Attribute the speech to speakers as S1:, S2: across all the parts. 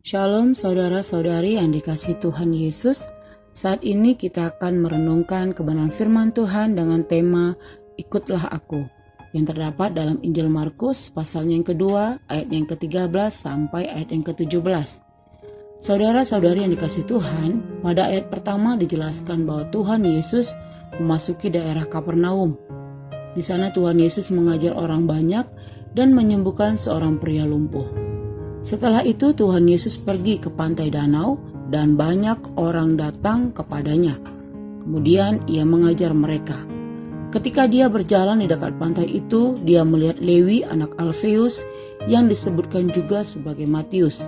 S1: Shalom saudara-saudari yang dikasihi Tuhan Yesus. Saat ini kita akan merenungkan kebenaran firman Tuhan dengan tema Ikutlah Aku yang terdapat dalam Injil Markus pasalnya yang kedua ayat yang ke-13 sampai ayat yang ke-17. Saudara-saudari yang dikasihi Tuhan, pada ayat pertama dijelaskan bahwa Tuhan Yesus memasuki daerah Kapernaum. Di sana Tuhan Yesus mengajar orang banyak dan menyembuhkan seorang pria lumpuh. Setelah itu Tuhan Yesus pergi ke pantai danau dan banyak orang datang kepadanya. Kemudian ia mengajar mereka. Ketika dia berjalan di dekat pantai itu, dia melihat Lewi anak Alfeus yang disebutkan juga sebagai Matius.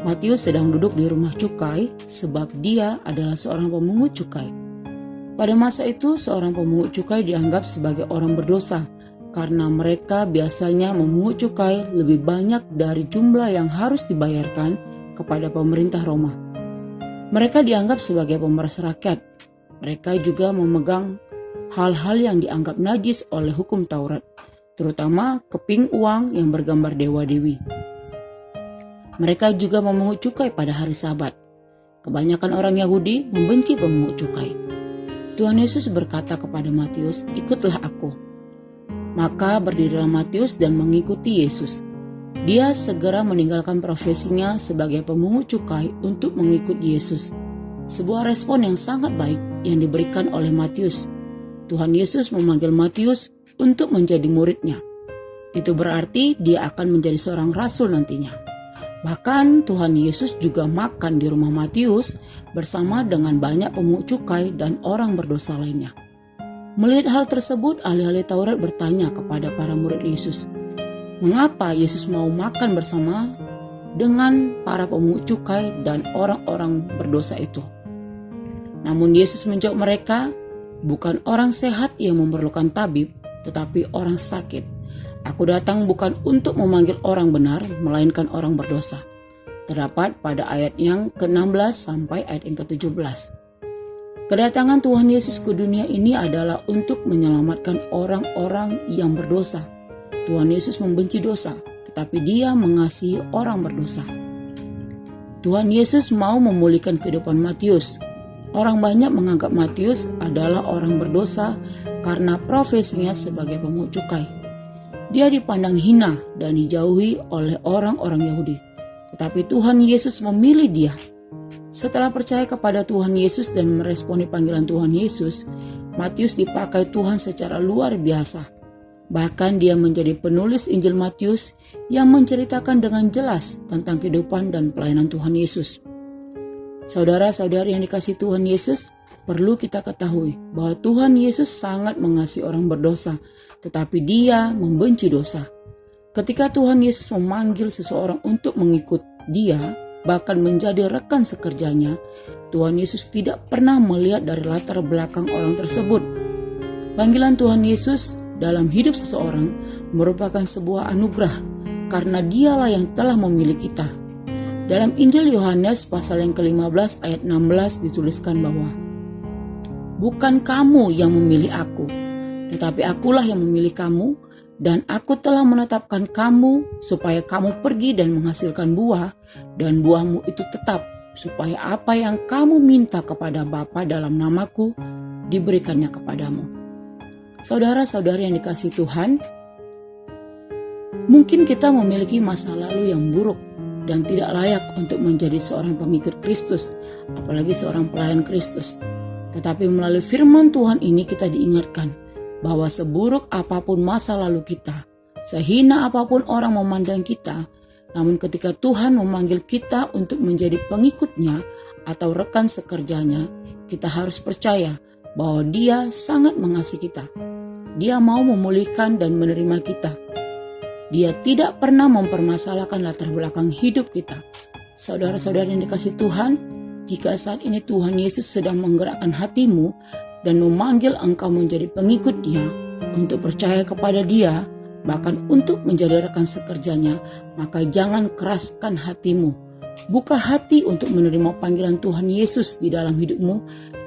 S1: Matius sedang duduk di rumah cukai sebab dia adalah seorang pemungut cukai. Pada masa itu seorang pemungut cukai dianggap sebagai orang berdosa, karena mereka biasanya memungut cukai lebih banyak dari jumlah yang harus dibayarkan kepada pemerintah Roma. Mereka dianggap sebagai pemeras rakyat. Mereka juga memegang hal-hal yang dianggap najis oleh hukum Taurat, terutama keping uang yang bergambar dewa-dewi. Mereka juga memungut cukai pada hari Sabat. Kebanyakan orang Yahudi membenci pemungut cukai. Tuhan Yesus berkata kepada Matius, "Ikutlah aku." Maka berdirilah Matius dan mengikuti Yesus. Dia segera meninggalkan profesinya sebagai pemungut cukai untuk mengikut Yesus. Sebuah respon yang sangat baik yang diberikan oleh Matius. Tuhan Yesus memanggil Matius untuk menjadi muridnya. Itu berarti dia akan menjadi seorang rasul nantinya. Bahkan Tuhan Yesus juga makan di rumah Matius bersama dengan banyak pemungut cukai dan orang berdosa lainnya. Melihat hal tersebut, ahli-ahli Taurat bertanya kepada para murid Yesus, mengapa Yesus mau makan bersama dengan para pemungut cukai dan orang-orang berdosa itu? Namun Yesus menjawab mereka, bukan orang sehat yang memerlukan tabib, tetapi orang sakit. Aku datang bukan untuk memanggil orang benar, melainkan orang berdosa. Terdapat pada ayat yang ke-16 sampai ayat yang ke-17. Kedatangan Tuhan Yesus ke dunia ini adalah untuk menyelamatkan orang-orang yang berdosa. Tuhan Yesus membenci dosa, tetapi Dia mengasihi orang berdosa. Tuhan Yesus mau memulihkan kehidupan Matius. Orang banyak menganggap Matius adalah orang berdosa karena profesinya sebagai pemungut cukai. Dia dipandang hina dan dijauhi oleh orang-orang Yahudi. Tetapi Tuhan Yesus memilih dia. Setelah percaya kepada Tuhan Yesus dan meresponi panggilan Tuhan Yesus, Matius dipakai Tuhan secara luar biasa. Bahkan dia menjadi penulis Injil Matius yang menceritakan dengan jelas tentang kehidupan dan pelayanan Tuhan Yesus. Saudara-saudari yang dikasihi Tuhan Yesus, perlu kita ketahui bahwa Tuhan Yesus sangat mengasihi orang berdosa, tetapi Dia membenci dosa. Ketika Tuhan Yesus memanggil seseorang untuk mengikut Dia, bahkan menjadi rekan sekerjanya, Tuhan Yesus tidak pernah melihat dari latar belakang orang tersebut. Panggilan Tuhan Yesus dalam hidup seseorang merupakan sebuah anugerah karena Dialah yang telah memilih kita. Dalam Injil Yohanes pasal yang ke-15 ayat 16 dituliskan bahwa, "Bukan kamu yang memilih aku, tetapi akulah yang memilih kamu, dan aku telah menetapkan kamu supaya kamu pergi dan menghasilkan buah, dan buahmu itu tetap, supaya apa yang kamu minta kepada Bapa dalam namaku, diberikannya kepadamu." Saudara-saudari yang dikasihi Tuhan, mungkin kita memiliki masa lalu yang buruk dan tidak layak untuk menjadi seorang pengikut Kristus, apalagi seorang pelayan Kristus. Tetapi melalui firman Tuhan ini kita diingatkan bahwa seburuk apapun masa lalu kita, sehina apapun orang memandang kita, namun ketika Tuhan memanggil kita untuk menjadi pengikutnya atau rekan sekerjanya, kita harus percaya bahwa Dia sangat mengasihi kita. Dia mau memulihkan dan menerima kita. Dia tidak pernah mempermasalahkan latar belakang hidup kita. Saudara-saudara yang dikasihi Tuhan, jika saat ini Tuhan Yesus sedang menggerakkan hatimu dan memanggil engkau menjadi pengikut Dia, untuk percaya kepada Dia, bahkan untuk menjadi rekan sekerjanya, maka jangan keraskan hatimu. Buka hati untuk menerima panggilan Tuhan Yesus di dalam hidupmu,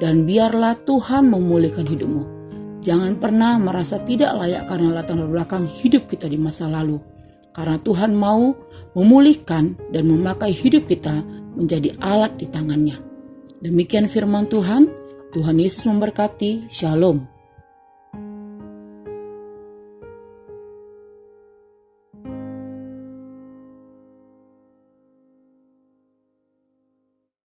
S1: dan biarlah Tuhan memulihkan hidupmu. Jangan pernah merasa tidak layak karena latar belakang hidup kita di masa lalu. karena Tuhan mau memulihkan dan memakai hidup kita menjadi alat di tangannya. Demikian firman Tuhan. Tuhan Yesus memberkati. Shalom.